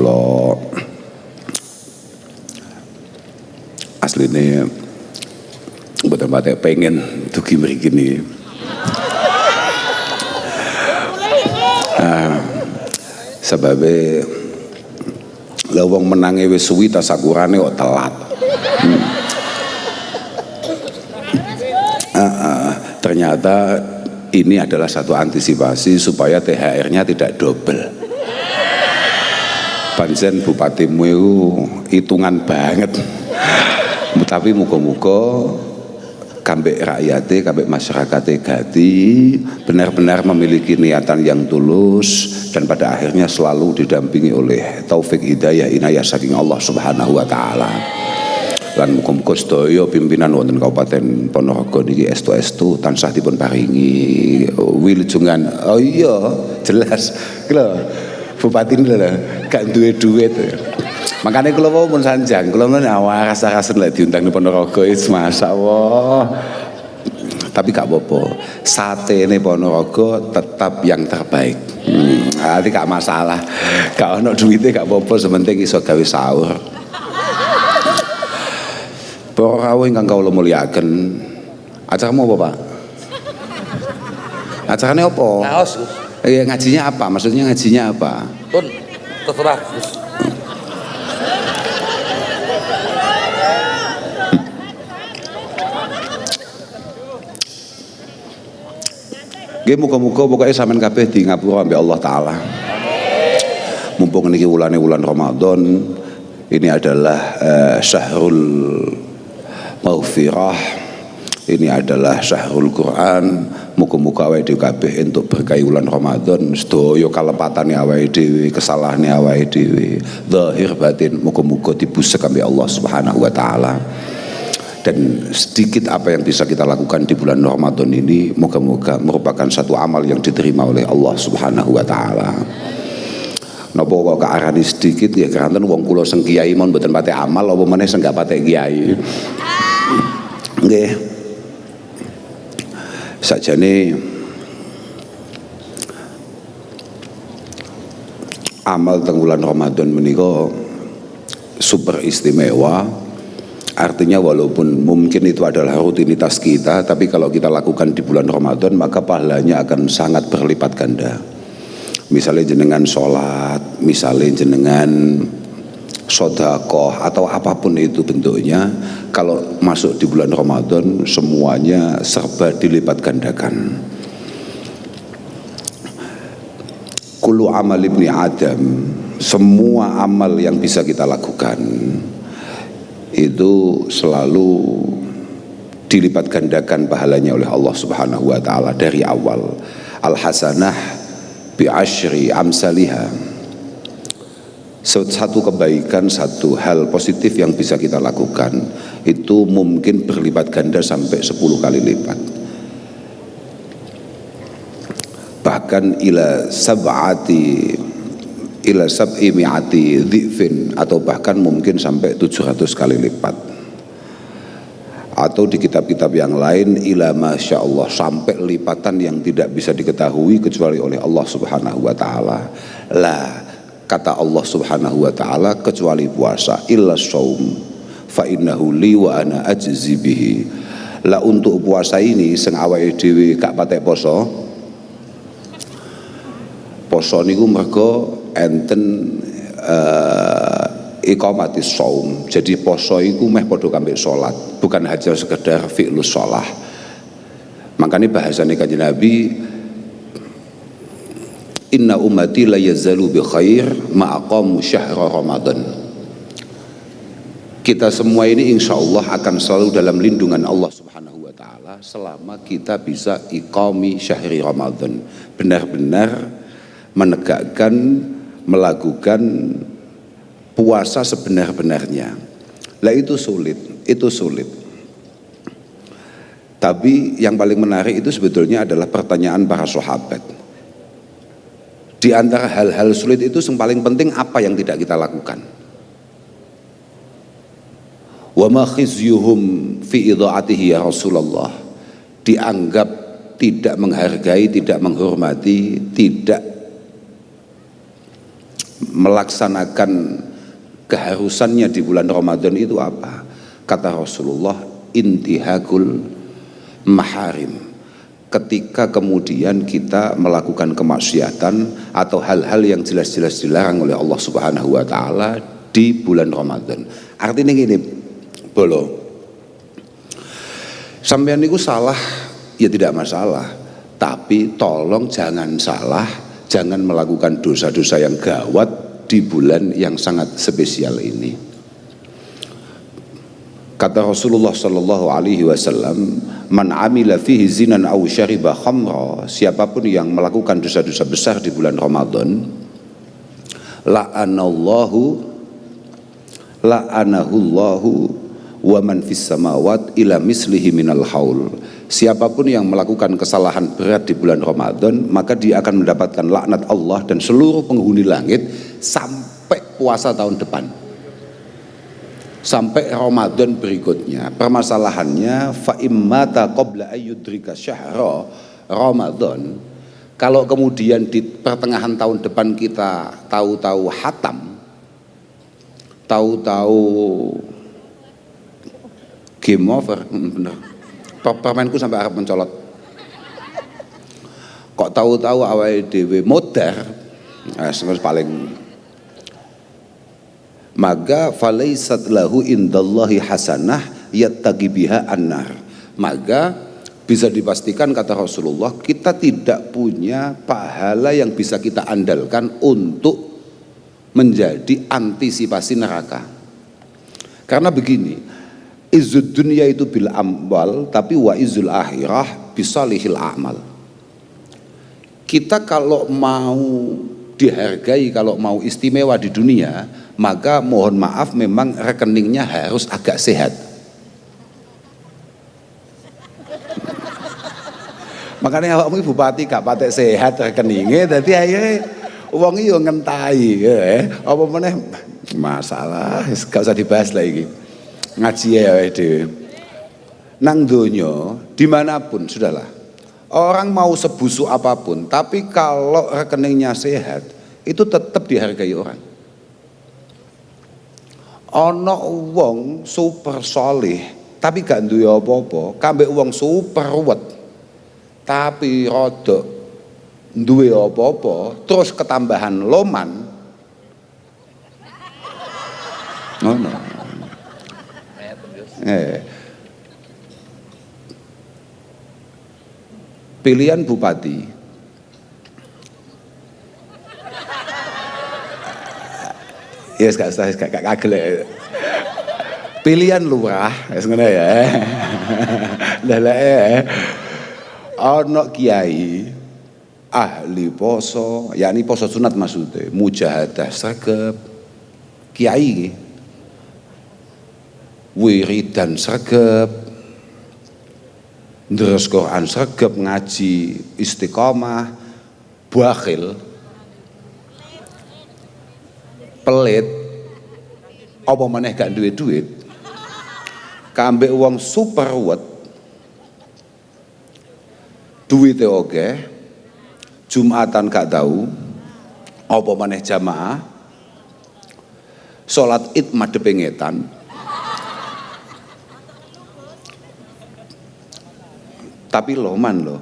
kalau aslinya mboten patek pengen dugi mriki niki. Sebabe lha wong menange wis suwi tasakurane kok telat. Ternyata ini adalah satu antisipasi supaya THR-nya tidak double. Pancen bupatimu itu hitungan banget. Tapi muga-muga kambek rakyate, kambek masyarakate Gati benar-benar memiliki niatan yang tulus dan pada akhirnya selalu didampingi oleh taufik hidayah inayah saking Allah Subhanahu wa taala. Lan muga-muga sedaya pimpinan wonten Kabupaten Ponorogo niki estu-estu tansah dipun paringi wilujungan. Oh iya, jelas. Lho, bupati lho gak duwe duit. Makanya kula mau pun sanjang, kula men awas-awasen lek diundang di Ponorogo is masyaallah. Tapi gak apa-apa. Sate ini Ponorogo tetap yang terbaik. Nanti gak masalah. Gak ono duitnya gak apa-apa, sementing iso gawe sahur. Para rawuh ingkang kawula mulyakaken. Acaramu apa, Pak? Acaranya apa? Naos. Iya, ngajinya apa? Maksudnya ngajinya apa? Pun terserah. Nggih muga-muga pokoke sampean kabeh di ngapura ambek Allah taala. Mumpung niki wulan Ramadan, ini adalah syahrul maghfirah, ini adalah syahrul Quran. Muga-muga awake dhewe kabeh entuk berkah wulan Ramadan, sedaya kalepatane awake dhewe, kesalahane awake dhewe, zahir batin muga-muga dibusek ambek Allah Subhanahu wa taala. Dan sedikit apa yang bisa kita lakukan di bulan Ramadan ini moga-moga merupakan satu amal yang diterima oleh Allah Subhanahu wa taala. Napa kok kearani sedikit ya keranten wong kula sing kiai mon mboten patek amal apa meneh sing gak patek kiai. Nggih. Sajane amal teng bulan Ramadan menika super istimewa. Artinya walaupun mungkin itu adalah rutinitas kita, tapi kalau kita lakukan di bulan Ramadan maka pahalanya akan sangat berlipat ganda. Misalnya jenengan sholat, misalnya jenengan sedekah atau apapun itu bentuknya, kalau masuk di bulan Ramadan semuanya serba dilipat gandakan. Kullu amal ibni Adam, semua amal yang bisa kita lakukan itu selalu dilipat gandakan pahalanya oleh Allah Subhanahu wa taala dari awal. Al hasanah bi asyri amsalihha. Satu kebaikan, satu hal positif yang bisa kita lakukan itu mungkin berlipat ganda sampai 10 kali lipat. Bahkan ila sab'i mi'ati dhifin, atau bahkan mungkin sampai 700 kali lipat. Atau di kitab-kitab yang lain ila masya Allah, sampai lipatan yang tidak bisa diketahui kecuali oleh Allah Subhanahu wa taala. Lah kata Allah Subhanahu wa taala kecuali puasa, illa shaum fa innahu li wa ana ajzi bihi. Lah untuk puasa ini sing awake dhewe gak patek poso niku mergo enten iqamatis shaum. Jadi poso iku meh padha kambek salat, bukan hanya sekedar fi'lus shalah. Makanya bahasane Kanjeng Nabi, inna ummati la yazalu bi khair ma aqamu syahra Ramadan. Kita semua ini insya Allah akan selalu dalam lindungan Allah Subhanahu wa taala selama kita bisa iqami syahri Ramadan, benar-benar menegakkan, melakukan puasa sebenar-benarnya. Lah itu sulit. Tapi yang paling menarik itu sebetulnya adalah pertanyaan para sahabat. Di antara hal-hal sulit itu yang paling penting apa yang tidak kita lakukan? Wa ma khizyuhum fi idha'atihi ya Rasulullah. Dianggap tidak menghargai, tidak menghormati, tidak melaksanakan keharusannya di bulan Ramadan itu apa? Kata Rasulullah, intihakul maharim. Ketika kemudian kita melakukan kemaksiatan atau hal-hal yang jelas-jelas dilarang oleh Allah Subhanahu wa taala di bulan Ramadan. Artinya gini, bolo. Sampeyan niku salah ya tidak masalah, tapi tolong jangan salah, jangan melakukan dosa-dosa yang gawat di bulan yang sangat spesial ini. Kata Rasulullah sallallahu alaihi wasallam, man amila fihi zinan aw syariba khamra, siapapun yang melakukan dosa-dosa besar di bulan Ramadan, la'anahullahu wa man fis samawat ila mislihi minal haul. Siapapun yang melakukan kesalahan berat di bulan Ramadan, maka dia akan mendapatkan laknat Allah dan seluruh penghuni langit sampai puasa tahun depan, sampai Ramadan berikutnya. Permasalahannya, fa immata qabla ayyudrika syahra Ramadan, kalau kemudian di pertengahan tahun depan kita tahu-tahu hatam, tahu-tahu game over, bener, permainku sampai Arab mencolot, kok tahu-tahu awake dhewe modar, paling, maka falaisat lahu indallahi hasanah yattaqi biha annar. Maka bisa dipastikan, kata Rasulullah, kita tidak punya pahala yang bisa kita andalkan untuk menjadi antisipasi neraka. Karena begini, izzud dunya itu bil amwal, tapi wa izzul akhirah bisalihil a'mal. Kita kalau mau dihargai, kalau mau istimewa di dunia, maka mohon maaf memang rekeningnya harus agak sehat. Makanya awakmu bupati gak patek sehat rekeningnya, jadi akhirnya uang iyo ngentahi, apa meneh masalah, gak usah dibahas lagi. Ngaji ya dhewe. Nang donya dimanapun sudahlah. Orang mau sebusuk apapun, tapi kalau rekeningnya sehat, itu tetap dihargai orang. Ono wong super soleh, tapi gak duwe apa-apa, kambek wong super ruwet, tapi rodok duwe apa-apa, terus ketambahan loman. Ono. Pilihan bupati ya gak usah gak kagel. Pilihan lurah wis ngene ya. Lah ana kiai ahli poso, yakni poso sunat maksudnya, mujahadah sregep, kiai wiridan sregep, ndres Quran sregep, ngaji istiqomah, bakhil, pelit, apa maneh gak duwe duit, kambek wong super ruwet, duwite oke, Jumatan gak tahu, apa maneh jamaah, sholat id madhep ngetan, tapi loman loh,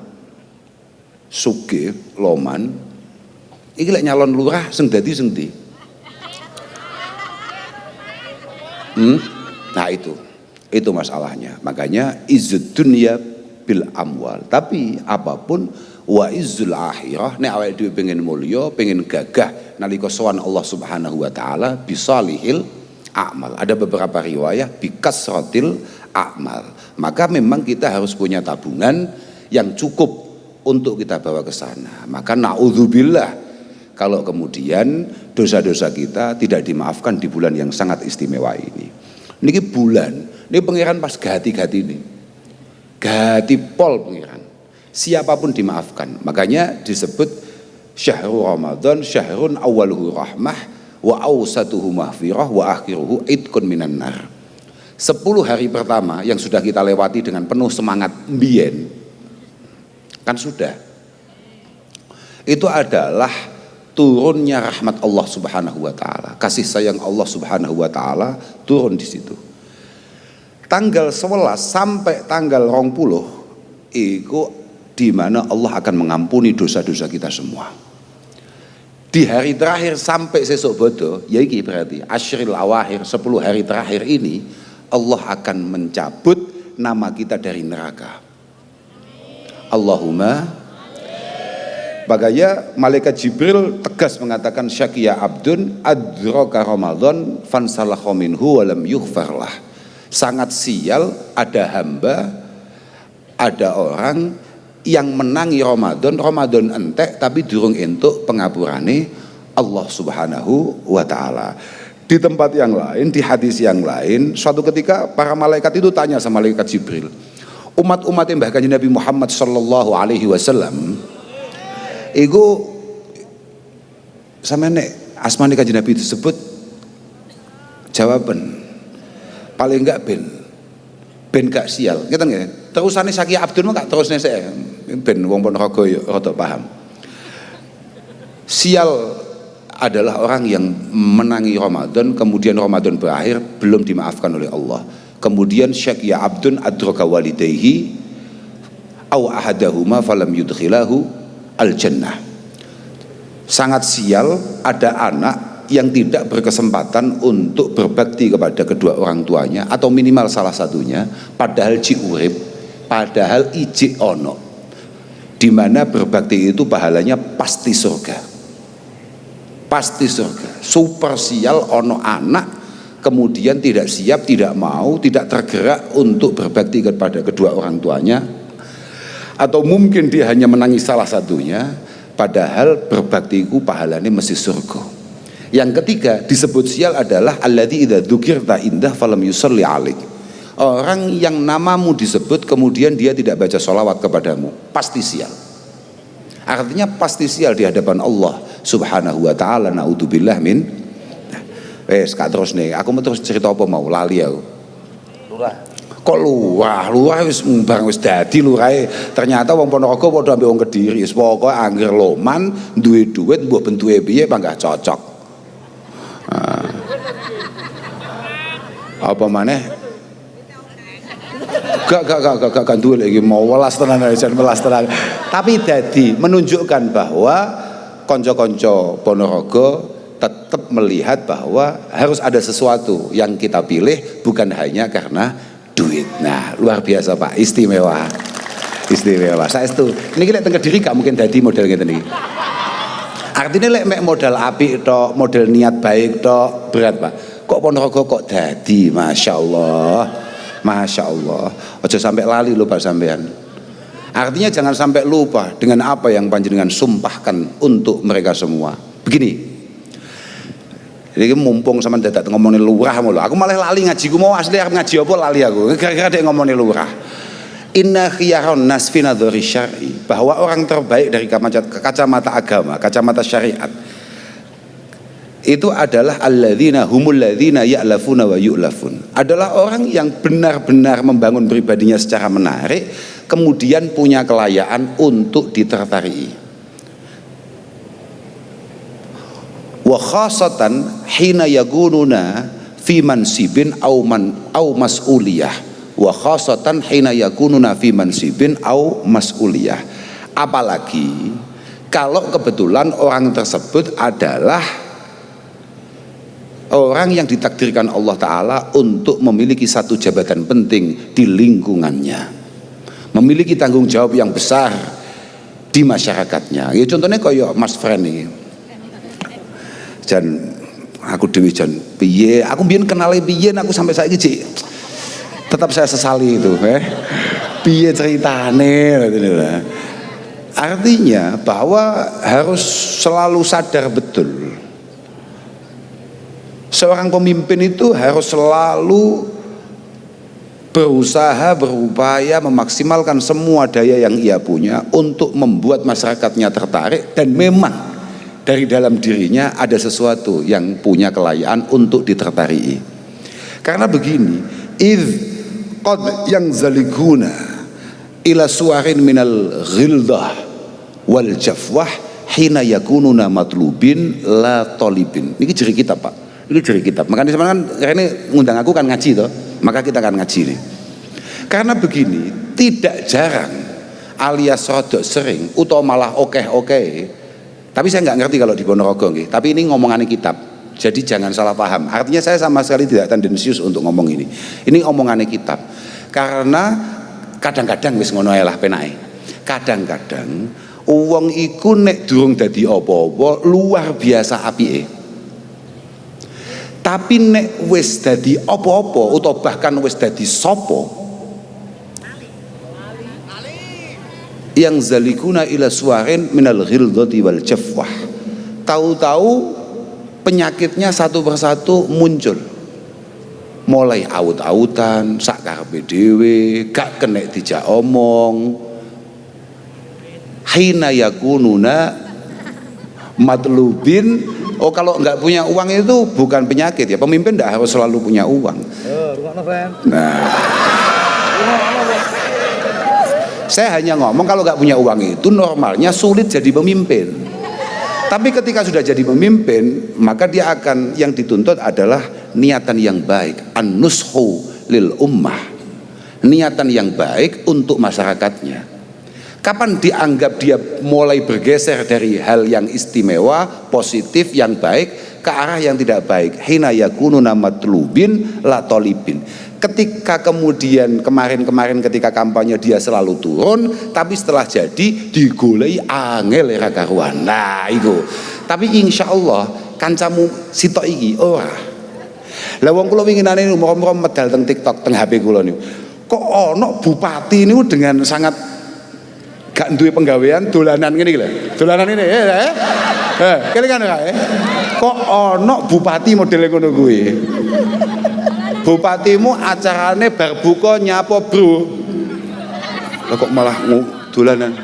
sugih loman, iki lek nyalon lurah sing dadi sing ndi? Nah itu masalahnya. Makanya izzud dunya bil amwal, tapi apapun wa izzul akhirah, nek awake dhewe pengen mulya, pengen gagah nalika sowan Allah Subhanahu wa taala bisalihil a'mal. Ada beberapa riwayah bikasratil a'mal. Maka memang kita harus punya tabungan yang cukup untuk kita bawa ke sana. Maka naudzubillah kalau kemudian dosa-dosa kita tidak dimaafkan di bulan yang sangat istimewa ini. Niki bulan, ini pangeran pas gati-gati ini, gati pol pangeran. Siapapun dimaafkan. Makanya disebut syahrul Ramadan syahrun awaluhu rahmah wa awsatuhu mahfirah wa akhiruhu idkun minan nar. 10 hari pertama yang sudah kita lewati dengan penuh semangat mbien, kan sudah. Itu adalah turunnya rahmat Allah Subhanahu wa taala, kasih sayang Allah Subhanahu wa taala turun di situ. Tanggal 11 sampai tanggal 20 itu di mana Allah akan mengampuni dosa-dosa kita semua. Di hari terakhir sampai sesuk bodo, ya iki berarti asyril awakhir, 10 hari terakhir ini Allah akan mencabut nama kita dari neraka. Allahumma. Makanya malaikat Jibril tegas mengatakan syaqiya abdun adraka Ramadan fansalakha minhu wa lam yughfarlah. Sangat sial ada hamba, ada orang yang menangi Ramadan entek tapi durung entuk pengapurane Allah Subhanahu wa taala. Di tempat yang lain, di hadis yang lain, suatu ketika para malaikat itu tanya sama malaikat Jibril, umat-umat yang bahkan Nabi Muhammad sallallahu alaihi wasallam iku sama nek asmane kanjeng Nabi disebut jawaban paling enggak ben gak sial ngeten nggih. Terusane Saki Abdul mah gak terusne sik ben wong Ponorogo ya rada paham. Sial adalah orang yang menangi Ramadan, kemudian Ramadan berakhir belum dimaafkan oleh Allah. Kemudian Syaqiya Abdun adraka walidayhi aw ahadahuma falam yudkhilahu al-jannah. Sangat sial ada anak yang tidak berkesempatan untuk berbakti kepada kedua orang tuanya atau minimal salah satunya, padahal ji urip, padahal iji ono, dimana berbakti itu pahalanya pasti surga, pasti surga. Super sial ono anak kemudian tidak siap, tidak mau, tidak tergerak untuk berbakti kepada kedua orang tuanya, atau mungkin dia hanya menangis salah satunya, padahal berbaktiku pahalanya mesti surga. Yang ketiga disebut sial adalah alladzi idza dzukirta indah falam yusalli alaik. Orang yang namamu disebut kemudian dia tidak baca sholawat kepadamu, pasti sial. Artinya pasti sial di hadapan Allah Subhanahu wa taala. Naudzubillah min. Wes gak terus nih, aku mau terus cerita apa mau lali aku. Lurah. Kok lurah wis barang wis dadi lurahe. Ternyata wong Ponorogo padha ambek wong Kediri. Wis pokoke angger loman duwe duit mbok bentuke piye panggah cocok. Apa maneh? Gak duwe lagi mau welas tenan jan welas tenan. Tapi dadi menunjukkan bahwa kanca-kanca Ponorogo tetap melihat bahwa harus ada sesuatu yang kita pilih bukan hanya karena duit. Nah, luar biasa Pak, istimewa. Istimewa. Saestu. Niki lek teng Kediri gak mungkin dadi model ngeten iki. Artinya lek mek modal apik tok, model niat baik tok berat Pak. Kok Ponorogo kok dadi, Masya Allah. Masya Allah. Ojo sampai lali lho Pak sampean. Artinya jangan sampai lupa dengan apa yang panjenengan sumpahkan untuk mereka semua. Begini. Jadi mumpung sama dadak ngomongin lurah mulu. Aku malah lali ngajiku mau asli arep ngaji apa lali aku. Gara-gara dia ngomongin lurah. Inna khiyaron nas fi nadhari syar'i, bahwa orang terbaik dari kacamata agama, kacamata syariat itu adalah alladzina humul ladzina ya'lafuna wa yu'lafun. Adalah orang yang benar-benar membangun pribadinya secara menarik, kemudian punya kelayaan untuk ditertarii. Wa khasatan hina yakununa fi mansibin au mas'uliyah. Wa khasatan hina yakununa fi mansibin au mas'uliyah. Apalagi kalau kebetulan orang tersebut adalah orang yang ditakdirkan Allah Ta'ala untuk memiliki satu jabatan penting di lingkungannya, memiliki tanggung jawab yang besar di masyarakatnya. Ya contohnya kayak Mas Fren ini. Jan aku dewi jan piye, aku biyen kenali piye, aku sampai saiki Cik tetap saya sesali itu, piye ceritane. Artinya bahwa harus selalu sadar betul, seorang pemimpin itu harus selalu berusaha, berupaya memaksimalkan semua daya yang ia punya untuk membuat masyarakatnya tertarik, dan memang dari dalam dirinya ada sesuatu yang punya kelayaan untuk ditertarii. Karena begini, idh qad yang zaliguna ila suwarin minal ghildah wal jafwah hina yakununa matlubin la tolibin. Ini jeri kitab Pak, ini jeri kitab. Makanya sebenarnya kan ini ngundang aku kan ngaji toh, maka kita akan ngaji nih. Karena begini, tidak jarang alias rodok sering atau malah oke, tapi saya nggak ngerti kalau di Ponorogo nggih. Tapi ini ngomongannya kitab, jadi jangan salah paham. Artinya saya sama sekali tidak tendensius untuk ngomong ini. Ini omongannya kitab. Karena kadang-kadang wis ngono ae lah penake. Kadang-kadang uang iku nek durung dadi apa-apa luar biasa apike. Tapi nek wis dadi apa-apa utawa bahkan wis dadi sapa, yang zalikuna ila suwarin minal ghildati wal jafwah, tahu-tahu penyakitnya satu persatu muncul, mulai aut-autan sak karepe dhewe, gak kenek dijak omong. Hina yakununa matlubin. Oh, kalau nggak punya uang itu bukan penyakit ya, pemimpin nggak harus selalu punya uang. Nah, saya hanya ngomong kalau nggak punya uang itu normalnya sulit jadi pemimpin. Tapi ketika sudah jadi pemimpin, maka dia akan, yang dituntut adalah niatan yang baik, an-nushu lil ummah, niatan yang baik untuk masyarakatnya. Kapan dianggap dia mulai bergeser dari hal yang istimewa, positif, yang baik ke arah yang tidak baik? Hina yakununa matlubin la tolibin. Ketika kemudian kemarin ketika kampanye dia selalu turun, tapi setelah jadi digolei angel era karuan. Nah itu. Tapi insya Allah kancamu sitok iki ora. Lah wong kula winginane umur-umur medal teng TikTok teng HP kula niku. Kok ono bupati niku dengan sangat gak duwe penggawean dolanan ngene iki lho. Dolanan ini kene kan kok ono bupati modele ngono kuwi. Bupatimu acarane bar buka nyapa bro, lah kok malah dolanan.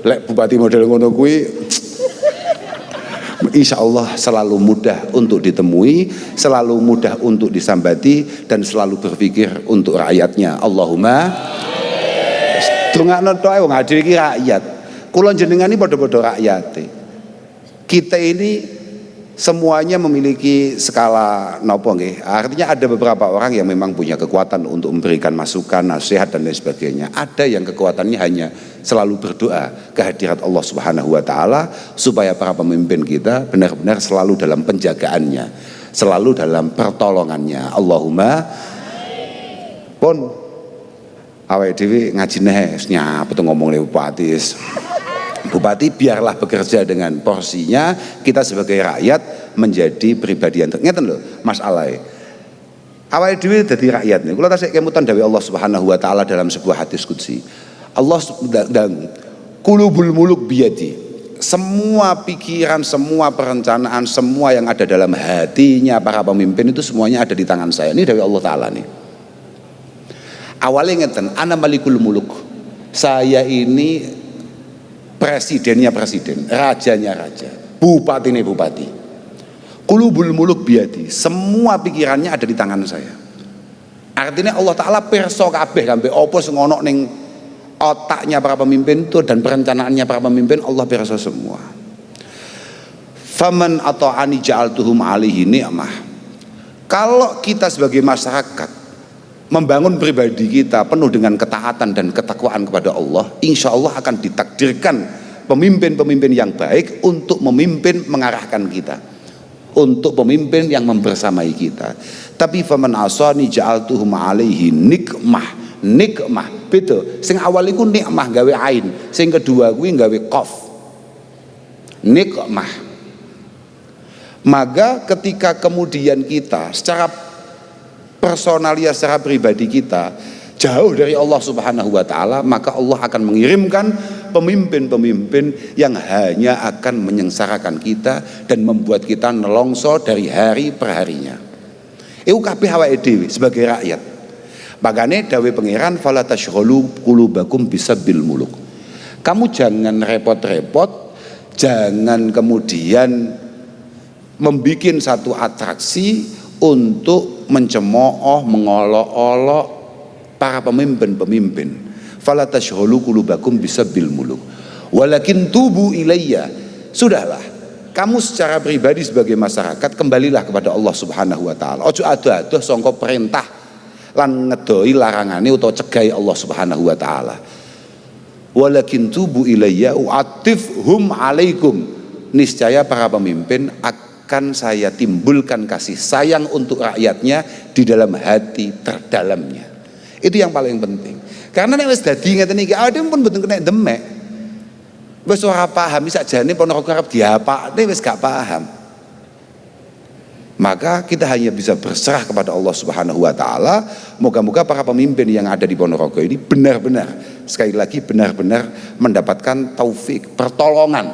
Lek bupati model ngono kuwi insya Allah selalu mudah untuk ditemui, selalu mudah untuk disambati, dan selalu berpikir untuk rakyatnya. Allahumma dongakno tok ae wong adil iki rakyat. Kula jenengan iki padha-padha rakyate. Kita ini semuanya memiliki skala nopo nggih. Artinya ada beberapa orang yang memang punya kekuatan untuk memberikan masukan, nasihat dan lain sebagainya. Ada yang kekuatannya hanya selalu berdoa kehadirat Allah Subhanahu wa taala supaya para pemimpin kita benar-benar selalu dalam penjagaannya, selalu dalam pertolongannya. Allahumma pun awake dhewe ngaji neh nyapa ngomong bupati. Bupati biarlah bekerja dengan porsinya, kita sebagai rakyat menjadi pribadi yang ngeten lho Mas Alai. Awake dhewe dadi rakyat niku kula tasik kemutan dawuh Allah Subhanahu wa taala dalam sebuah hadis qudsi. Allah dan qulubul muluk biyadi. Semua pikiran, semua perencanaan, semua yang ada dalam hatinya para pemimpin itu semuanya ada di tangan saya. Ini dari Allah taala nih. Awalnya ngeten, ana malikul muluk. Saya ini presidennya presiden, rajanya raja, bupati ini bupati. Qulubul muluk biadi, semua pikirannya ada di tangan saya. Artinya Allah Ta'ala perso kabeh sampai opo sing ono ning otaknya para pemimpin itu dan perencanaannya para pemimpin Allah perso semua. Faman ata'ani ja'altuhum alihi ni'mah. Kalau kita sebagai masyarakat membangun pribadi kita penuh dengan ketaatan dan ketakwaan kepada Allah, insya Allah akan ditakdirkan pemimpin-pemimpin yang baik untuk memimpin mengarahkan kita, untuk pemimpin yang membersamai kita. Tapi faman asani ja'altuhum alaihi nikmah. Nikmah beda, sing awal iku nikmah gawe ain, sing kedua kuwi gawe qaf. Nikmah. Maka ketika kemudian kita secara personalia, secara pribadi kita jauh dari Allah Subhanahu wa taala, maka Allah akan mengirimkan pemimpin-pemimpin yang hanya akan menyengsarakan kita dan membuat kita nelongso dari hari per harinya. Iku kabeh awake dhewe sebagai rakyat. Makane dawuh pangeran fala tashghalu qulubakum bisabil muluk. Kamu jangan repot-repot, jangan kemudian membuat satu atraksi untuk mencemooh, mengolok-olok para pemimpin-pemimpin. Fala tashghalu qulubakum bisabil muluk Walakin tubu ilayya, sudahlah kamu secara pribadi sebagai masyarakat kembalilah kepada Allah Subhanahu wa taala. Ojo ado-ado sangka perintah lan ngedoi larangane utawa cegai Allah Subhanahu wa taala. Walakin tubu ilayya u'atifhum alaikum, niscaya para pemimpin akan saya timbulkan kasih sayang untuk rakyatnya di dalam hati terdalamnya. Itu yang paling penting. Karena nek wis dadi ngeten iki awake pun mboten kena demek. Wis ora paham sakjane Ponorogo arep diapakne wis gak paham. Maka kita hanya bisa berserah kepada Allah Subhanahu wa taala. Moga-moga para pemimpin yang ada di Ponorogo ini benar-benar, sekali lagi benar-benar mendapatkan taufik, pertolongan,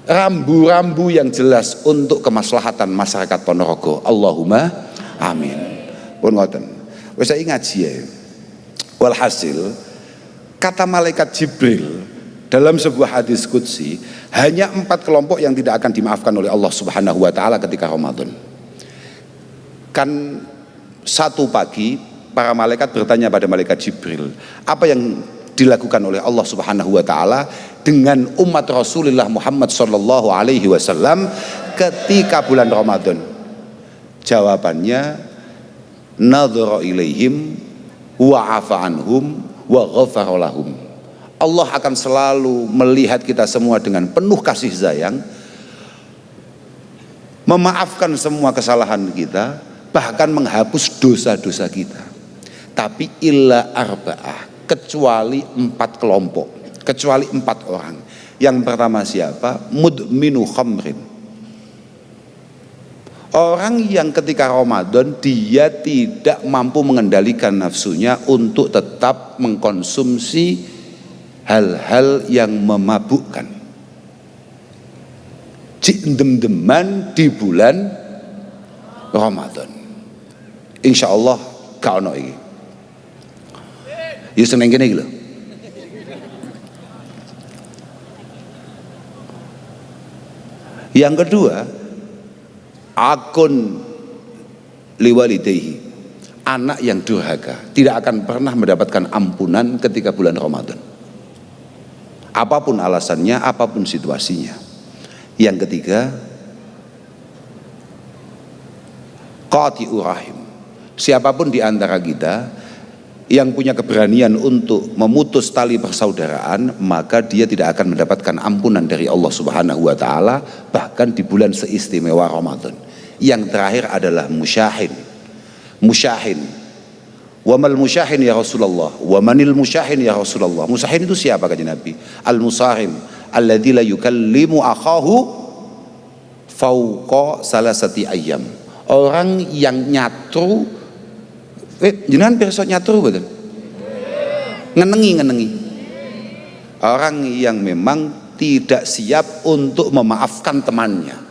rambu-rambu yang jelas untuk kemaslahatan masyarakat Ponorogo. Allahumma amin. Pun ngoten. Wis saiki ngaji ya. Walhasil kata malaikat Jibril dalam sebuah hadis qudsi, hanya 4 kelompok yang tidak akan dimaafkan oleh Allah Subhanahu wa taala ketika Ramadan. Kan satu pagi para malaikat bertanya pada malaikat Jibril, apa yang dilakukan oleh Allah Subhanahu wa taala dengan umat Rasulullah Muhammad sallallahu alaihi wasallam ketika bulan Ramadan? Jawabannya, nadhara ilaihim wa afa anhum wa ghafara lahum. Allah akan selalu melihat kita semua dengan penuh kasih sayang, memaafkan semua kesalahan kita, bahkan menghapus dosa-dosa kita. Tapi illa arba'ah, kecuali 4 kelompok, kecuali 4 orang. Yang pertama siapa? Mudminu khamrin. Orang yang ketika Ramadan dia tidak mampu mengendalikan nafsunya untuk tetap mengkonsumsi hal-hal yang memabukkan. Cik dem-deman di bulan Ramadan. Insya Allah gak ono iki. Ya seneng kene iki lho. Yang kedua, akun liwalidayhi, anak yang durhaka tidak akan pernah mendapatkan ampunan ketika bulan Ramadan, apapun alasannya, apapun situasinya. Yang ketiga, qati'ur rahim, siapapun di antara kita yang punya keberanian untuk memutus tali persaudaraan, maka dia tidak akan mendapatkan ampunan dari Allah Subhanahu wa taala bahkan di bulan seistimewa Ramadan. Yang terakhir adalah musyahin. Musyahin. Wa mal musyahin ya Rasulullah? Wa manil musyahin ya Rasulullah? Musyahin itu siapa kata Nabi? Al-musahim alladzi la yukallimu akhahu fauqa salasati ayyam. Orang yang nyatru, jenengan pirsa nyatru betul? Ngenengi. Orang yang memang tidak siap untuk memaafkan temannya.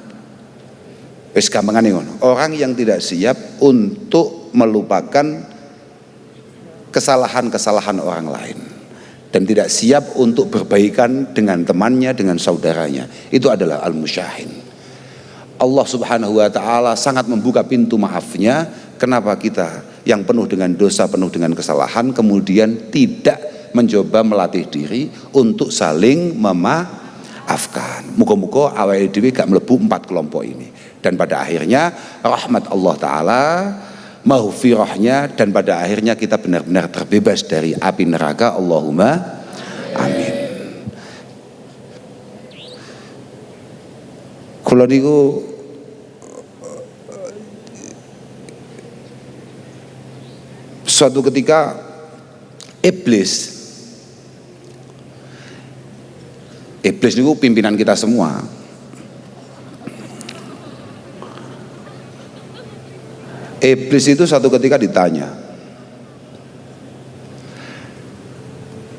Wis gampangane ngono. Orang yang tidak siap untuk melupakan kesalahan-kesalahan orang lain dan tidak siap untuk berbaikan dengan temannya, dengan saudaranya. Itu adalah al-musyahin. Allah Subhanahu wa taala sangat membuka pintu maafnya. Kenapa kita yang penuh dengan dosa, penuh dengan kesalahan, kemudian tidak mencoba melatih diri untuk saling memaafkan? Muga-muga awake dhewe gak mlebu 4 kelompok ini. Dan pada akhirnya rahmat Allah Ta'ala, maghfirahnya, dan pada akhirnya kita benar-benar terbebas dari api neraka. Allahumma amin. Kula niku suatu ketika Iblis niku pimpinan kita semua. Iblis itu satu ketika ditanya,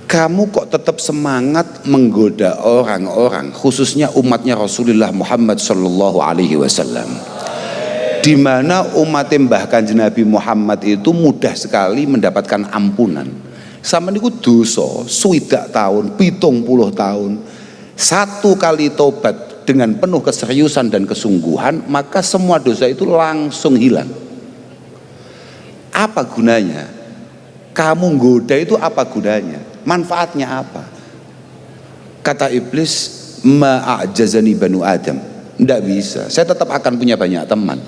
kamu kok tetap semangat menggoda orang-orang, khususnya umatnya Rasulullah Muhammad sallallahu alaihi wasallam, di mana umat Mbah Kanjeng Nabi Muhammad itu mudah sekali mendapatkan ampunan. Sama niku dosa 60 tahun, 70 tahun, satu kali tobat dengan penuh keseriusan dan kesungguhan, maka semua dosa itu langsung hilang. Apa gunanya? Kamu goda itu apa gunanya? Manfaatnya apa? Kata iblis, ma'ajazani banu Adam, tidak bisa, saya tetap akan punya banyak teman.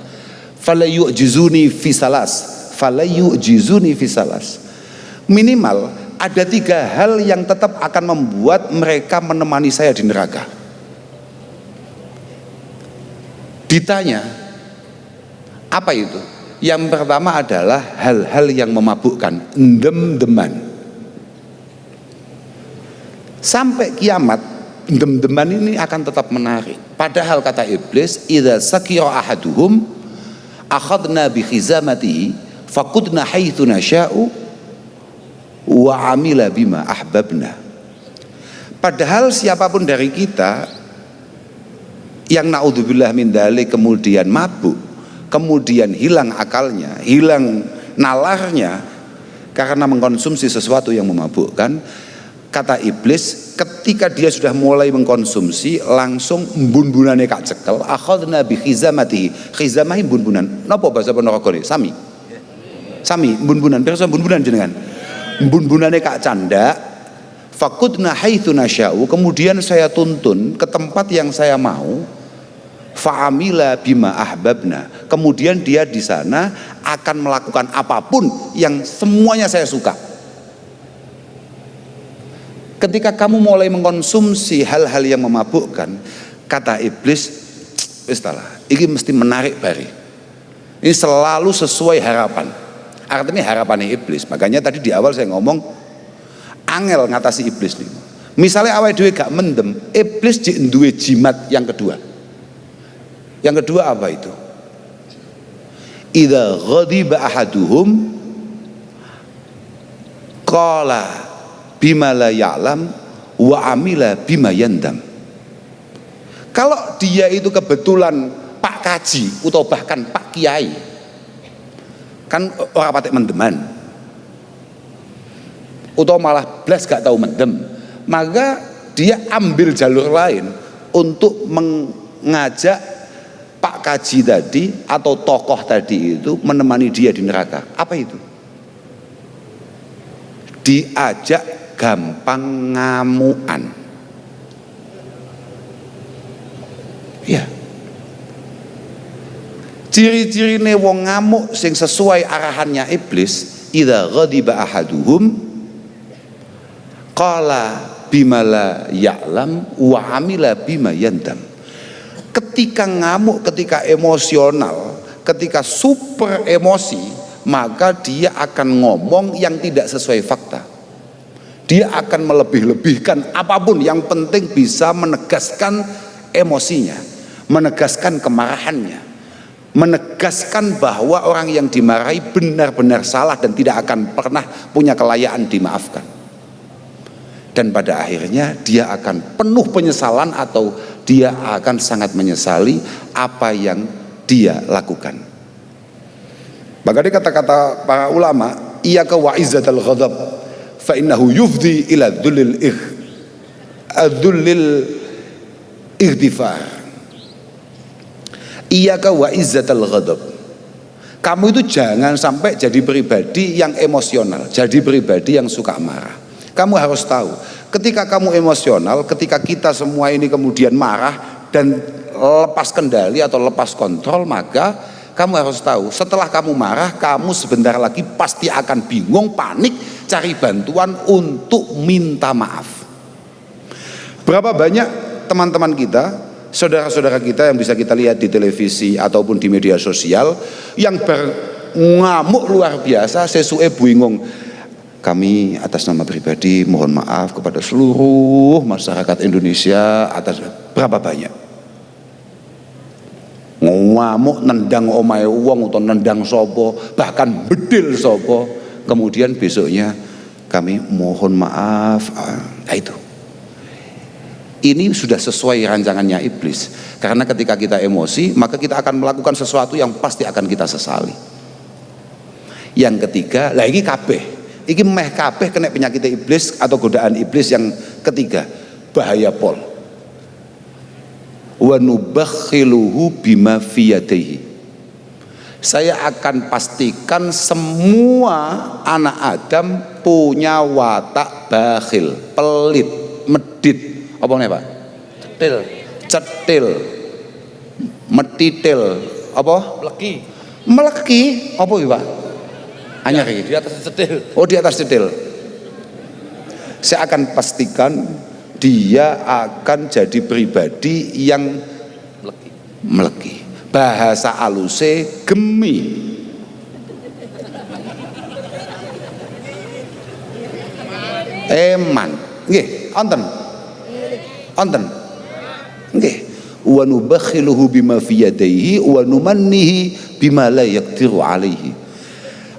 Fala yu'jizuni fi salas, minimal ada 3 hal yang tetap akan membuat mereka menemani saya di neraka. Ditanya, apa itu? Yang pertama adalah hal-hal yang memabukkan, dem-deman. Sampai kiamat dem-deman ini akan tetap menarik. Padahal kata iblis, idza sakira ahaduhum akhadna bi khizamatihi faqudna haitsu nasya'u wa amila bima ahbabna. Padahal siapapun dari kita yang naudzubillah min dzalik kemudian mabuk, kemudian hilang akalnya, hilang nalarnya karena mengkonsumsi sesuatu yang memabukkan, kata iblis, ketika dia sudah mulai mengkonsumsi langsung mbun-bunane kak cekel, akhadna bi khizamatihi. Khizamah mbun-bunan. Napa bahasa Ponorogo? Sami. Sami mbun-bunan. Pirsa mbun-bunan jenengan? Mbun-bunane kak canda. Faqudna haitsu nasya'u, kemudian saya tuntun ke tempat yang saya mau. Fa'amila bima ahbabna, kemudian dia di sana akan melakukan apapun yang semuanya saya suka. Ketika kamu mulai mengkonsumsi hal-hal yang memabukkan, kata iblis, wis talah, ini mesti menarik bari. Ini selalu sesuai harapan. Artinya harapannya iblis. Makanya tadi di awal saya ngomong angel ngatasi iblis nih. Misalnya awal dhewe gak mendem, iblis jek duwe jimat yang kedua. Yang kedua apa itu? Idza ghadiba ahaduhum qala bima la ya'lam wa amila bima yandam. Kalau dia itu kebetulan Pak Kaji atau bahkan Pak Kiai, kan orang patek mendeman, atau malah blas gak tahu mendem, maka dia ambil jalur lain untuk mengajak Pak Kaji tadi atau tokoh tadi itu menemani dia di neraka. Apa itu? Diajak gampang ngamuan. Ya. Ciri-cirine wong ngamuk sing sesuai arahannya iblis, idza ghadiba ahaduhum qala bima la ya'lam wa amila bima yandam. Ketika ngamuk, ketika emosional, ketika super emosi, maka dia akan ngomong yang tidak sesuai fakta. Dia akan melebih-lebihkan apapun, yang penting bisa menegaskan emosinya, menegaskan kemarahannya, menegaskan bahwa orang yang dimarahi benar-benar salah dan tidak akan pernah punya kelayaan dimaafkan. Dan pada akhirnya dia akan penuh penyesalan atau dia akan sangat menyesali apa yang dia lakukan. Maka kata-kata para ulama, iyyaka wa izzatal ghadab fa innahu yufdi ila dhullil ighdifar. Iyyaka wa izzatal ghadab. Kamu itu jangan sampai jadi pribadi yang emosional, jadi pribadi yang suka marah. Kamu harus tahu, ketika kamu emosional, ketika kita semua ini kemudian marah dan lepas kendali atau lepas kontrol, maka kamu harus tahu, setelah kamu marah, kamu sebentar lagi pasti akan bingung, panik, cari bantuan untuk minta maaf. Berapa banyak teman-teman kita, saudara-saudara kita yang bisa kita lihat di televisi ataupun di media sosial, yang berngamuk luar biasa, sesuai bingung. Kami atas nama pribadi mohon maaf kepada seluruh masyarakat Indonesia atas berapa banyak. Ngamuk nendang omahe wong atau nendang sopo, bahkan bedil sopo, kemudian besoknya kami mohon maaf. Nah itu, ini sudah sesuai rancangannya iblis, karena ketika kita emosi maka kita akan melakukan sesuatu yang pasti akan kita sesali. Yang ketiga, lah ini kabeh, ini meh kabeh kena penyakit iblis atau godaan iblis. Yang ketiga, bahaya pol, wa nubakhiluhu bima fi yadayhi. Saya akan pastikan semua anak Adam punya watak bakhil, pelit, medit, Apa nih Pak? Cetil. Cetil, metitil, apa? Meleki, apa ya Pak? Anyar iki. Di atas cetil. Oh di atas cetil. Saya akan pastikan dia akan jadi pribadi yang meleki. Bahasa aluse gemi. Eman. Nggih, wonten. Wonten. Nggih. Wa nubakhiluhu bima fi yadayhi wa numannihi bima la yaqdiru alaihi.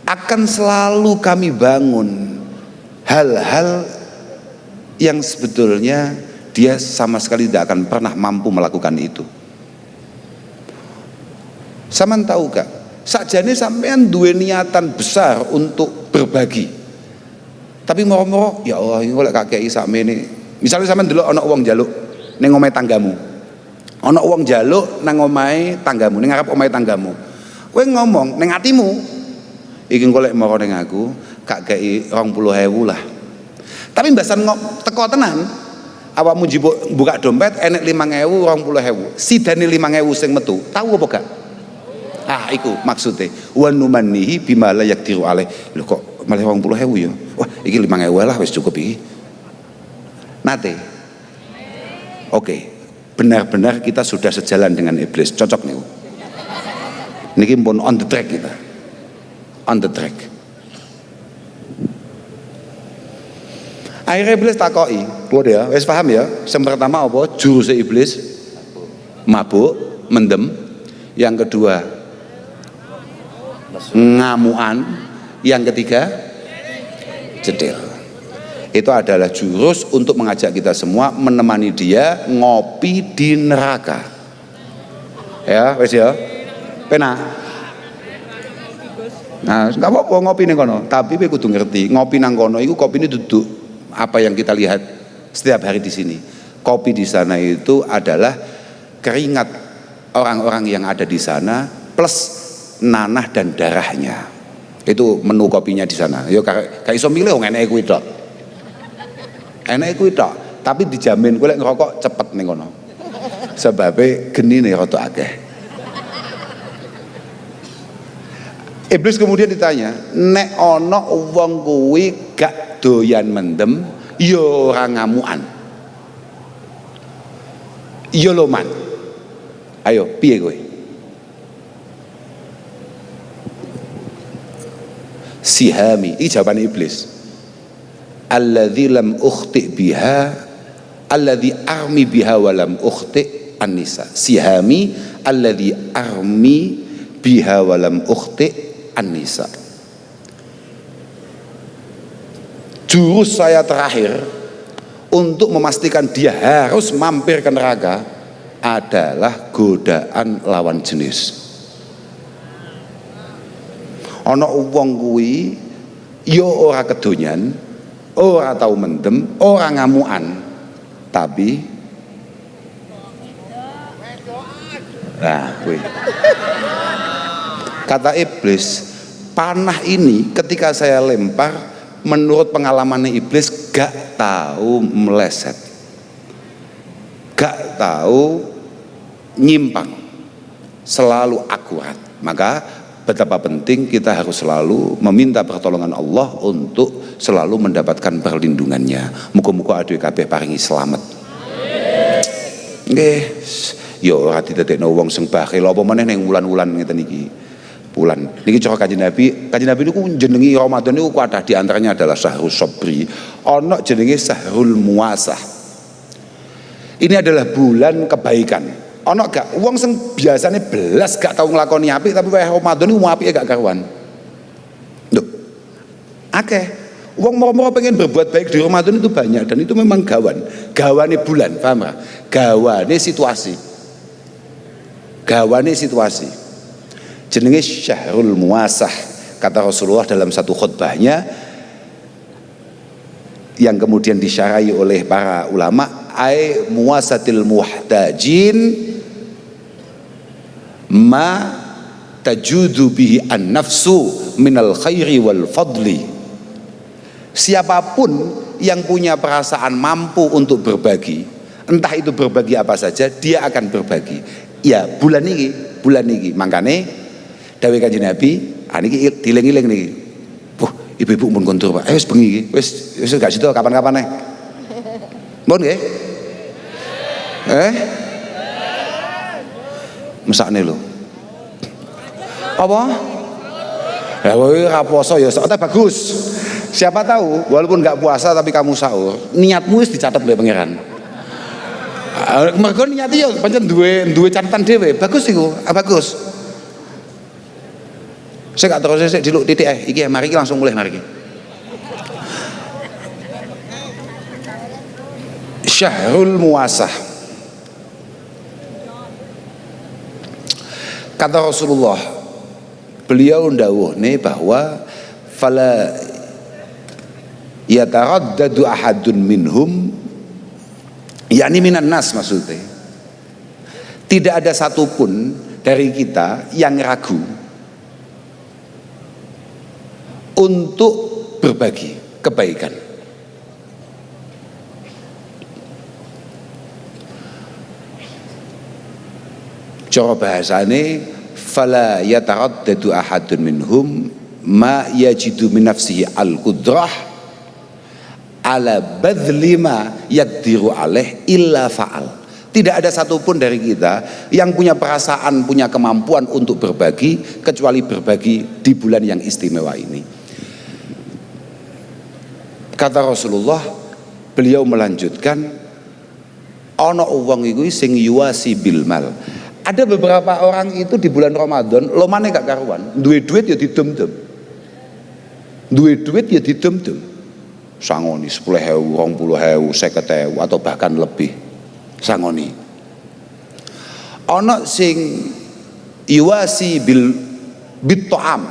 Akan selalu kami bangun hal-hal yang sebetulnya dia sama sekali tidak akan pernah mampu melakukan itu. Sampean tahu gak? Sakjane sampean duwe niatan besar untuk berbagi. Tapi moro-moro ya Allah iki kok kakek sakmene. Misalnya sampean delok ana wong njaluk ning omahe tanggamu. Ana wong njaluk nang omahe tanggamu, ning ngarep omahe tanggamu. Kowe ngomong ning atimu, iki golek moro ning aku, gak kei 20.000 lah. Tapi mbasan teko tenan, awakmu buka dompet enek 5.000, 20.000. Sidane 5.000 sing metu, tahu apa gak? Ah, iku maksudnya wa numannihi bima la yaqdiru alaih. Lho kok malah 20.000 ya? Wah, iki 5.000 lah wis cukup iki. Nate. Oke. Benar-benar kita sudah sejalan dengan iblis. Cocok nih. Niki pun on the track kita. On the track. Akhirnya iblis takoki, kuwi ya, wis paham ya? Yang pertama apa? Jurus iblis mabuk, mendem. Yang kedua ngamuan. Yang ketiga cetil. Itu adalah jurus untuk mengajak kita semua menemani dia ngopi di neraka. Ya, wis ya. Penak. Nah, enggak apa-apa ngopi ning kono, tapi kowe kudu ngerti, ngopi nang kono iku kopine duduk apa yang kita lihat setiap hari di sini. Kopi di sana itu adalah keringat orang-orang yang ada di sana plus nanah dan darahnya. Itu menu kopinya di sana. Yo gak iso milih wong eneke kuwi tok. Eneke kuwi tok, tapi dijamin kowe lek ngerokok cepet ning kono. Sebabe genine rada akeh. Iblis kemudian ditanya, nek ana wong kuwi gak doyan mendem, ya ora ngamukan. Ya lho man. Ayo, piye kowe? Sihami, ini jawaban iblis. Alladzi lam ukhti biha, alladzi armi biha wa lam ukhti an-nisa. Sihami alladzi armi biha wa lam ukhti an-nisa. Jurus saya terakhir untuk memastikan dia harus mampir ke neraka adalah godaan lawan jenis. Ana wong kuwi ya ora kedonyan, ora tau mendem, ora ngamukan, tapi kuwi. Kata iblis, panah ini ketika saya lempar, menurut pengalaman iblis gak tahu meleset, gak tahu nyimpang, selalu akurat. Maka betapa penting kita harus selalu meminta pertolongan Allah untuk selalu mendapatkan perlindungannya. Muga-muga aduh kabeh paringi slamet. Nggih, ya ora didadekno wong sing bakhil apa meneh ning wulan-wulan ngeten iki. Bulan niki cara Kanjeng Nabi niku jenengi Ramadan niku kuatah, di antaranya adalah Syahrul Sabri, ana jenenge Syahrul Muasah. Ini adalah bulan kebaikan. Ana gak wong sing biasane belas gak tau nglakoni apik tapi wae Ramadan niku apike gak karuan. Lho. Akeh wong moro-moro pengen berbuat baik di Ramadan itu banyak, dan itu memang gawane bulan, paham gak? Gawane situasi. Jenenge Syahrul Muasah, kata Rasulullah dalam satu khutbahnya yang kemudian disyarahi oleh para ulama, ai muasatil muhtajin ma tajudu bihi an-nafsu minal khairi wal fadli. Siapapun yang punya perasaan mampu untuk berbagi Entah itu berbagi apa saja, dia akan berbagi. Ya bulan ini makane dawuh Kanjeng Nabi, niki dieling-eling niki. Wah, ibu-ibu mun kontur, Pak. Wis bengi iki. Wis gak sida kapan-kapan ae. Mun nggih? Mesakne lho. Apa? Ya kowe ora puasa ya sakte bagus. Siapa tahu walaupun nggak puasa tapi kamu sahur, niatmu wis dicatat oleh pangeran. Mergo niati ya pancen duwe catatan dhewe. Bagus iku, bagus. Saya gak terus sik diluk titik iki mari iki langsung mulai mari iki. Syahrul Muasah. Kata Rasulullah, beliau ndawuhne bahwa fala yataraddadu ahadun minhum, yakni minan nas maksudnya, tidak ada satupun dari kita yang ragu untuk berbagi kebaikan. Cara bahasane fala yataraddadu ahadun minhum ma yajidu min nafsihi al-qudrah ala badli ma yaqdiru alaih illa fa'al. Tidak ada satupun dari kita yang punya perasaan, punya kemampuan untuk berbagi kecuali berbagi di bulan yang istimewa ini. Kata Rasulullah, beliau melanjutkan, ana wong iku sing yuwasi bil mal. Ada beberapa orang itu di bulan Ramadan lomane gak karuan, duwe duit ya didem-dem. Duwe duit ya didem-dem. Sangoni 10.000, 20.000, 50.000 atau bahkan lebih. Sangoni. Ana sing yuwasi bil ta'am.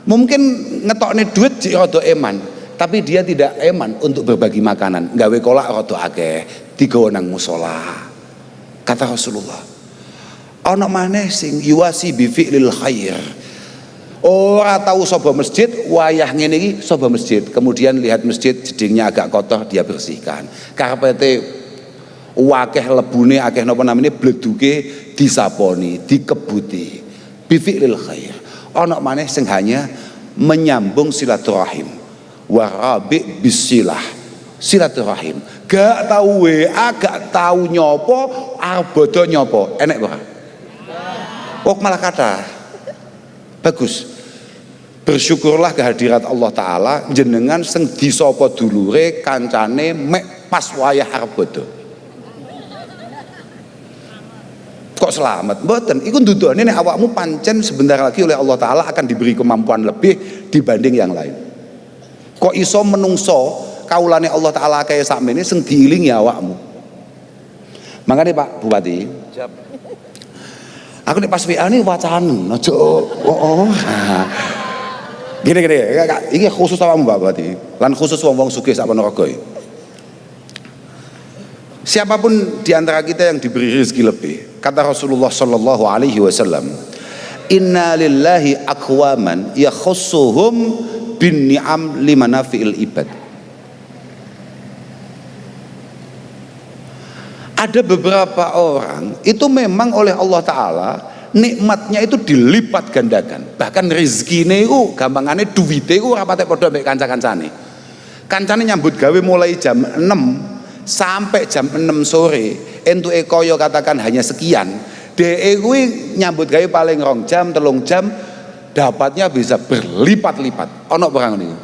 Mungkin ngetokne duit jek rada eman, tapi dia tidak eman untuk berbagi makanan. Gawe kolak rada akeh, digawa nang musala. Kata Rasulullah, ana maneh sing yuwasi bi fi'lil khair. Ora tahu sapa masjid, wayah ngene iki sapa masjid. Kemudian lihat masjid jedingnya agak kotor, dia bersihkan. Karpete wakeh lebune akeh napa namine bleduke disaponi, dikebuti. Bi fi'lil khair. Ana maneh sing hanya menyambung silaturahim. Wa rabi bisilah. Silaturahim. Gak tahu WA, gak tahu nyopo, arep bodho nyopo. Enek ora? Oh malah kata bagus. Bersyukurlah kehadirat Allah Ta'ala jenengan sing disapa dulure kancane mek pas wayah arep bodho. Kok selamat? Mboten, iku ndudone nek awakmu pancen sebentar lagi oleh Allah Ta'ala akan diberi kemampuan lebih dibanding yang lain. Kok iso menungso kaulane Allah Ta'ala kaya sakmene sing diilingi awakmu. Makanya Pak Bupati, aku nek pas WA ini wacan, aja gini, ini khusus awakmu Pak Bupati, lan khusus wong-wong sugih sak Ponorogo. Siapapun di antara kita yang diberi rezeki lebih, kata Rasulullah sallallahu alaihi wasallam, inna lillahi aqwaman yakhussuhum bin ni'am limanafi'il ibad. Ada beberapa orang itu memang oleh Allah Ta'ala nikmatnya itu dilipat gandakan. Bahkan rezekine itu gampangane duwite itu rapate padha mbek kanca-kancane. Kancane nyambut gawe mulai jam 6 sampai jam 6 sore, entuke kaya katakan hanya sekian. Dhek kuwi nyambut gawe paling 2 jam, 3 jam dapatnya bisa berlipat-lipat. Ono barang niku.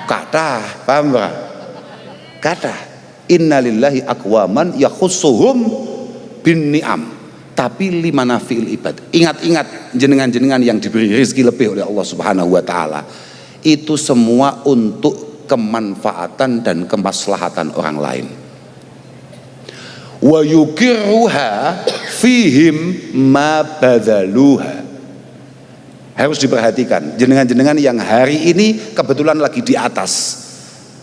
Kathah, paham ora? Kathah. Innalillahi aqwaman yakhussuhum bin ni'am, tapi limanafi'il ibad. Ingat-ingat jenengan-jenengan yang diberi rezeki lebih oleh Allah Subhanahu wa taala. Itu semua untuk kemanfaatan dan kemaslahatan orang lain. Wa yukirruha fihim ma badzaluha. Harus diperhatikan jenengan-jenengan yang hari ini kebetulan lagi di atas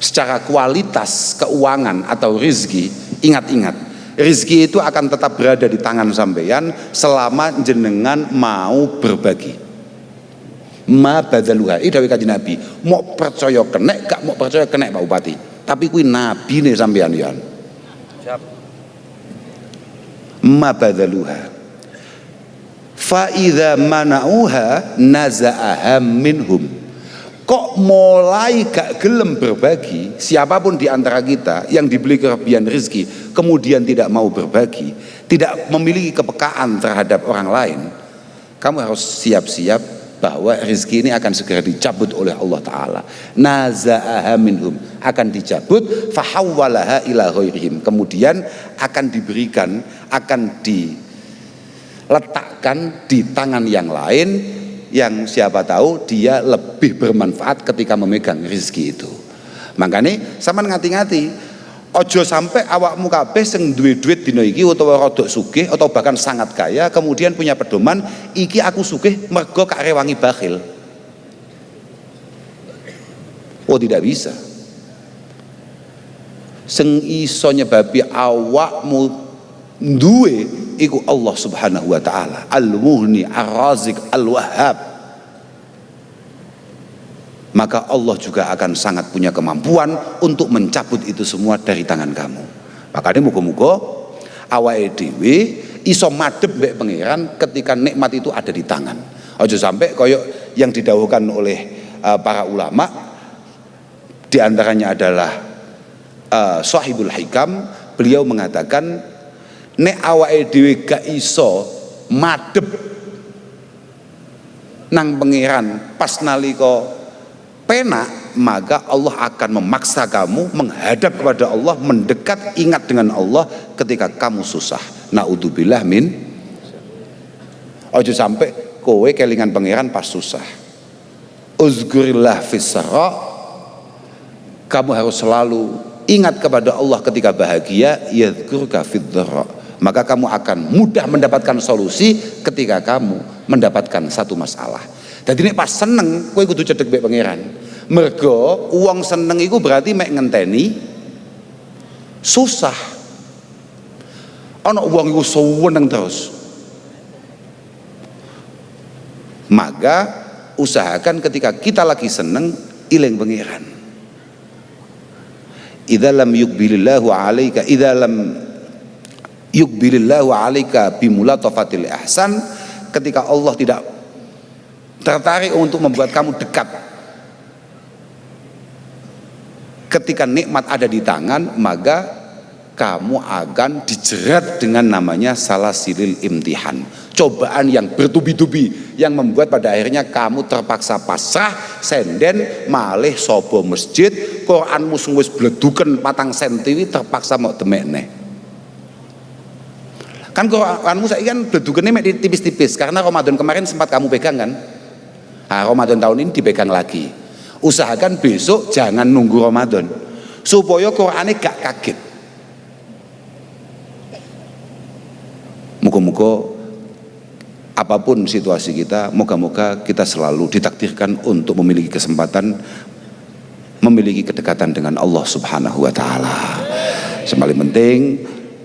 secara kualitas keuangan atau rizki. Ingat-ingat, rizki itu akan tetap berada di tangan sampeyan selama jenengan mau berbagi. Ma badzaluha, ini dawuh Kanjeng Nabi, mau percaya kenek gak mau percaya kenek Pak Bupati, tapi kuwi nabi nih sampeyan ya. ma badzaluha fa idza mana'uha naza'aha minhum. Kok mulai gak gelem berbagi, siapapun di antara kita yang diberi kelebihan rezeki kemudian tidak mau berbagi, tidak memiliki kepekaan terhadap orang lain, kamu harus siap-siap bahwa rezeki ini akan segera dicabut oleh Allah Ta'ala. Naza'aha minhum, akan dicabut, fahawwalaha ila ghairihim, kemudian akan diberikan, akan diletakkan di tangan yang lain, yang siapa tahu dia lebih bermanfaat ketika memegang rezeki itu. Makanya sampean ngati-ngati, ojo sampai awakmu kabeh sing duwe duit dina iki utawa rodok sugih atau bahkan sangat kaya kemudian punya pedoman iki aku sugih mergo kak rewangi bakhil. Oh, tidak bisa. Sing iso nyebabi awakmu duwe iku Allah Subhanahu wa taala, Al-Mughni, Ar-Razik, Al-Wahhab. Maka Allah juga akan sangat punya kemampuan untuk mencabut itu semua dari tangan kamu. Makanya muga-muga awake dhewe iso madhep mbek pangeran ketika nikmat itu ada di tangan. Aja sampai koyok yang didhawuhkan oleh para ulama, di antaranya adalah Shahibul Hikam, beliau mengatakan nek awake dhewe gak iso madhep nang pangeran pas nalika penak, maka Allah akan memaksa kamu menghadap kepada Allah, mendekat, ingat dengan Allah ketika kamu susah. Naudzubillah min. Ojo sampai kowe kelingan pangeran pas susah. Uzkurillah fis-sarra, kamu harus selalu ingat kepada Allah ketika bahagia, yadhkurka fid-dharra, maka kamu akan mudah mendapatkan solusi ketika kamu mendapatkan satu masalah. Jadi nek pas seneng kowe kudu cedhek mbek pangeran. Mergo uang seneng iku berarti mek ngenteni susah. Ana uang iku seneng terus. Maka usahakan ketika kita lagi seneng iling pangeran. Idza lam yuqbilillahu 'alaika idza lam yuqbilillahu 'alaika bimulatafatil ihsan, ketika Allah tidak tertarik untuk membuat kamu dekat ketika nikmat ada di tangan, maka kamu akan dijerat dengan namanya salasilil imtihan, cobaan yang bertubi-tubi yang membuat pada akhirnya kamu terpaksa pasrah, senden, malih sobo masjid, Quranmu wis bleduken 4 sentiwi terpaksa mau demekne. Kan Quranmu saiki kan bledukene mek tipis-tipis karena Ramadan kemarin sempat kamu pegang kan. Nah, Ramadan tahun ini dipegang lagi. Usahakan besok jangan nunggu Ramadan supaya Qur'ane gak kaget. Moga-moga apapun situasi kita, moga-moga kita selalu ditakdirkan untuk memiliki kesempatan, memiliki kedekatan dengan Allah Subhanahu wa taala. Yang paling penting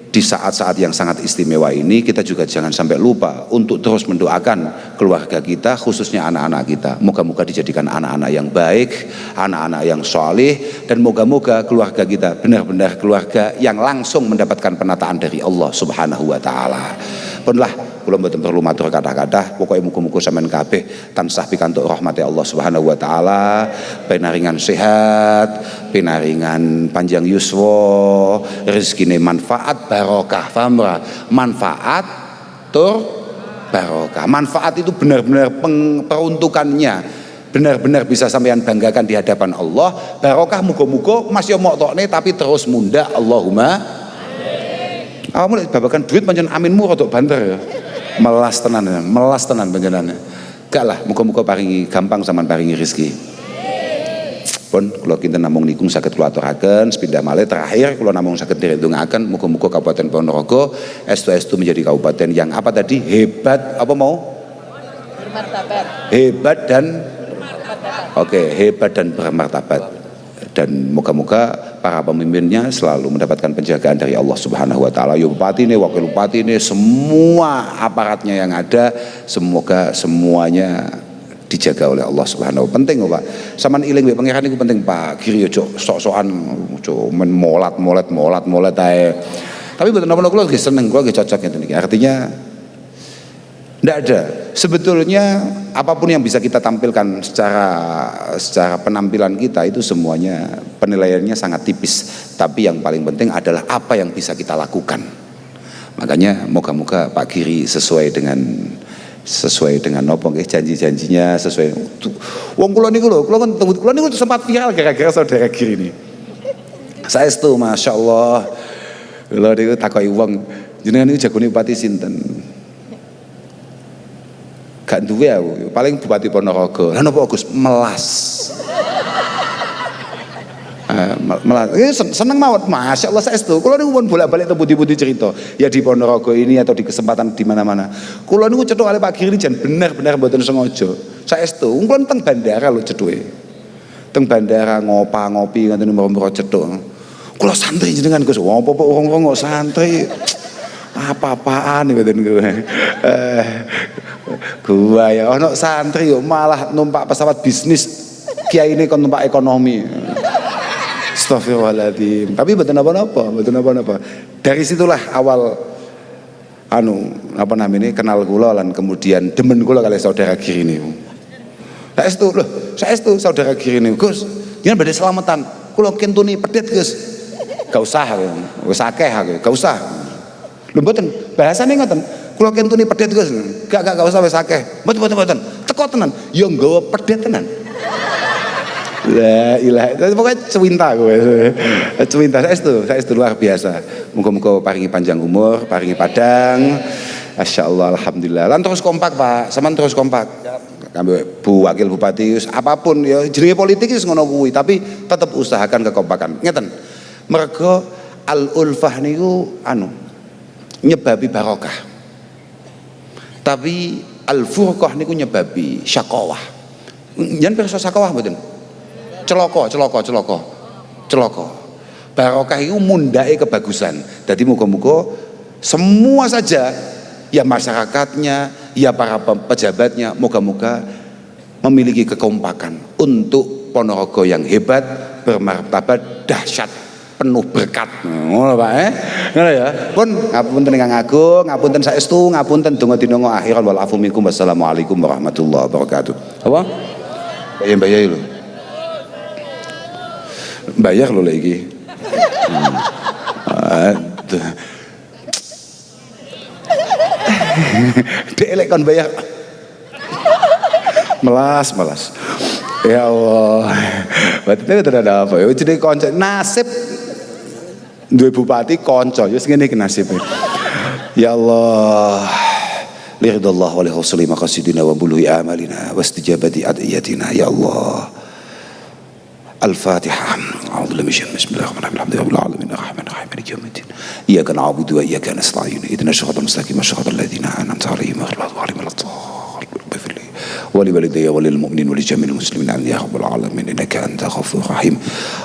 di saat-saat yang sangat istimewa ini, kita juga jangan sampai lupa untuk terus mendoakan keluarga kita, khususnya anak-anak kita. Moga-moga dijadikan anak-anak yang baik, anak-anak yang soleh, dan moga-moga keluarga kita benar-benar keluarga yang langsung mendapatkan penataan dari Allah Subhanahu wa taala. Punlah kula mboten perlu matur kathah-kathah, pokoke muga-muga sampean kabeh tansah pikantuk rahmati Allah Subhanahu wa taala, pinaringan sehat, pinaringan panjang yuswa, rezekine manfaat barokah, famra, manfaat tur barokah. Manfaat itu benar-benar peruntukannya benar-benar bisa sampean banggakan di hadapan Allah. Barokah muga-muga Mas yo moktokne tapi terus munda, Allahumma. Awakmu lek babakan duit pancen aminmu rodok banter ya. Melas tenan panjenengan. Gak lah, muga-muga paringi gampang sampean paringi rezeki. Pun kula kinten namung niku saged kula aturaken sepindah malih terakhir kula namung saged direndungaken muga-muga Kabupaten Ponorogo estu-estu menjadi kabupaten yang apa tadi? Hebat apa mau? Bermartabat. Hebat dan hebat dan bermartabat. Dan moga-moga para pemimpinnya selalu mendapatkan penjagaan dari Allah Subhanahu wa taala. Ya bupati ini, wakil bupati ini, semua aparatnya yang ada, semoga semuanya dijaga oleh Allah Subhanahu wa taala. Penting Pak. Saman iling mbek pangeran niku penting Pak. Kiri yo sok-sokan men molat ae. Tapi betul napa kula nggih seneng, kula nggih cocok ngeten iki. Artinya tidak ada. Sebetulnya apapun yang bisa kita tampilkan secara penampilan kita itu semuanya penilaiannya sangat tipis. Tapi yang paling penting adalah apa yang bisa kita lakukan. Makanya moga-moga Pak Giri sesuai dengan nopo nggih janji-janjinya sesuai. Wong kula niku lho, kula niku sempat viral gara-gara saudara Giri ini. Saestu masyaallah. Kula niku takoki wong, jenengan niku jagone bupati sinten? Gak duwe aku, paling Bupati Ponorogo. Lah napa Gus? Melas. Melas. Seneng mawon. Masyaallah saestu. Kula niku pun bolak-balik pundi-pundi cerita. Ya di Ponorogo ini atau di kesempatan di mana-mana. Kula niku cethuk kali Pak Giri jan bener-bener mboten sengaja. Saestu. Kula teng bandara lho cethuke. Teng bandara ngopi ngoten mro-mro cethuk. Kula santri jenengan Gus. Apa wong kok santri. Apa-apaan ngoten gue. Gua ya ono santri yo malah numpak pesawat bisnis, kiai ini kon numpak ekonomi. Astagfirullahaladzim. Tapi betul apa. Dari situlah awal apa namanya kenal kula lan kemudian demen kula kali saudara Giri niku. Saestu saudara Giri niku Gus, jenengan badhe selamatan. Kula kentuni pedet Gus. Gak usah, wis akeh aku, gak usah. Lho mboten, bahasane ngoten. Kula kentuni pedet Gus. Gak usah wis akeh. Mboten. Teko tenan, ya nggawa pedet tenan. La ilaha, pokoknya cuwinta kowe. Cuwinta saestu luar biasa. Muga-muga paringi panjang umur, paringi padang. Masyaallah alhamdulillah. Lan terus kompak Pak, sampean terus kompak. Kambek Bu Wakil Bupati apapun ya jenenge politik wis ngono kuwi, tapi tetap usahakan kekompakan. Ngeten. Mergo al-ulfah niku nyebabi barokah. Tapi al-furqah niku nyebabi syaqawah. Yen pirsa syaqawah mboten? Celaka. Barokah itu mundake kebagusan. Jadi muga-muga semua saja ya masyarakatnya, ya para pejabatnya moga-moga memiliki kekompakan untuk Ponorogo yang hebat, bermartabat, dahsyat, penuh berkat. Ngono Pak Ngono ya. Pun ngapunten ingkang agung, ngapunten saestu, ngapunten donga dinonga akhiran wal afu minkum. Wassalamualaikum warahmatullahi wabarakatuh. Apa? Bayar lho. Bayar lho lagi. Delek kon bayar. Melas. Ya Allah. Berarti ada apa ya? Jadi konco nasib duwe bupati konco ya ngene iki nasibe. Ya Allah. Liridallah wa lihusuli maqasidina wa buluhi amalina wastijabati adiyatina ya Allah. Al-Fatihah. A'udzu billahi bismillahirrahmanirrahim. Alhamdulillahil alamin arrahmanir rahim maliki yaumiddin. Iyyaka na'budu wa iyyaka nasta'in. Ihdinas siratal mustaqim siratal ladzina an'amta 'alaihim ghairil maghdubi 'alaihim ولوالدي وللمؤمنين ولجميع المسلمين آمين يا رب العالمين إنك أنت غفور رحيم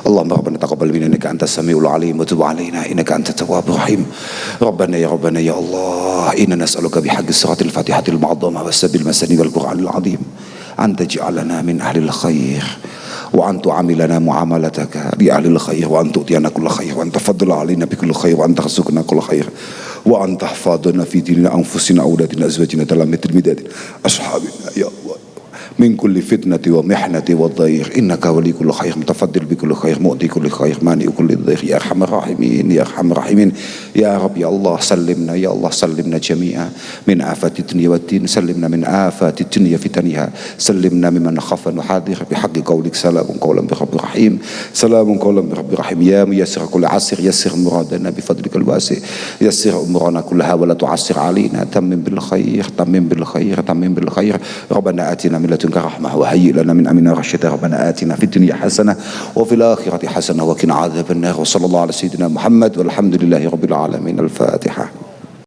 اللهم ربنا تقبل منا إنك أنت السميع العليم وتب علينا إنك أنت التواب الرحيم ربنا يا الله إنا نسألك بحق الصراط الفاتحة المعظمة والسبيل المسني والقرآن العظيم أن تجعلنا من أهل الخير وأن تعاملنا معاملتك لأهل الخير وأن تؤتينا كل خير وأن تفضل علينا بكل خير وأن ترزقنا كل خير وأن تحفظنا في ديننا أنفسنا أولادنا أزواجنا تلامة المداد أصحابنا يا الله من كل فتنة ومحنة والضيق إنك ولي كل خير متفضل بكل خير مؤتي كل خير مانع كل ضيق يا أرحم الراحمين يا أرحم الراحمين يا رب يا الله سلمنا يا الله سلمنا جميعا من آفات الدنيا والدين سلمنا من آفات الدنيا فتنها سلمنا ممن خاف ونحاذر بحق قولك سلام قولا برب رحيم سلام قولا برب رحيم يا ميسر كل عسر يسر مرادنا بفضلك الواسع يسر أمورنا كلها ولا تعسر علينا تمم بالخير ربنا آتنا من لدنك رحمة وهيئ لنا من أمرنا رشدا ربنا آتنا في الدنيا حسنة وفي الآخرة حسنة وقنا عذاب النار وصلى الله على سيدنا محمد والحمد لله رب العالمين. الفاتحة.